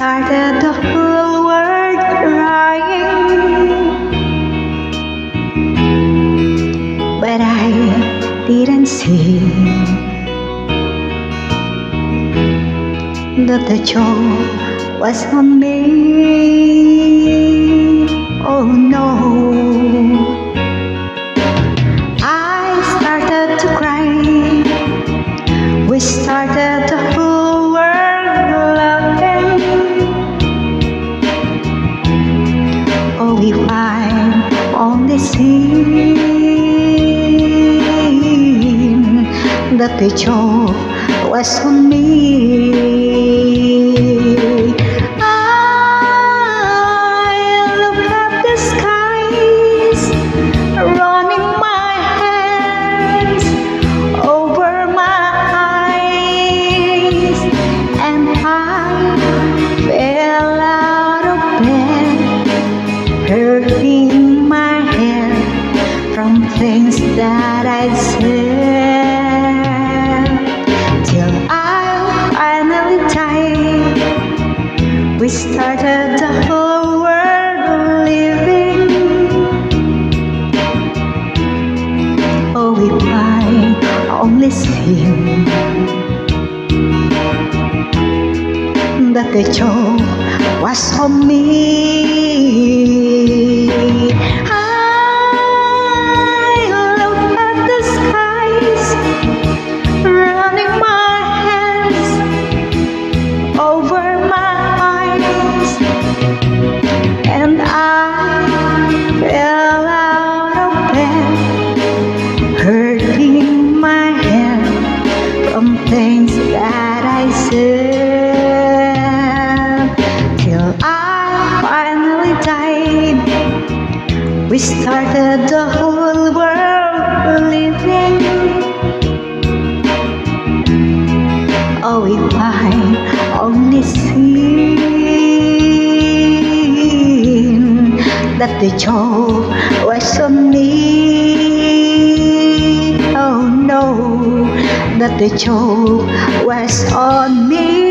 started the whole world crying, but I didn't see that the joke was on me. Oh no, I started to cry. We started the whole world laughing. Oh, if I only seen that the joke was on me. I look at the skies, running my hands over my eyes, and I fell out of bed, hurting my head from things that I said, till I finally died. We started the whole world living. Oh, if I only seen that the joke was on me. I look at the skies, running my hands over my eyes, and I fell out of bed, hurting my head from things that I said, till I finally died. We started the whole world living. Oh, if I only seen that the joke was on me. Oh no, that the joke was on me.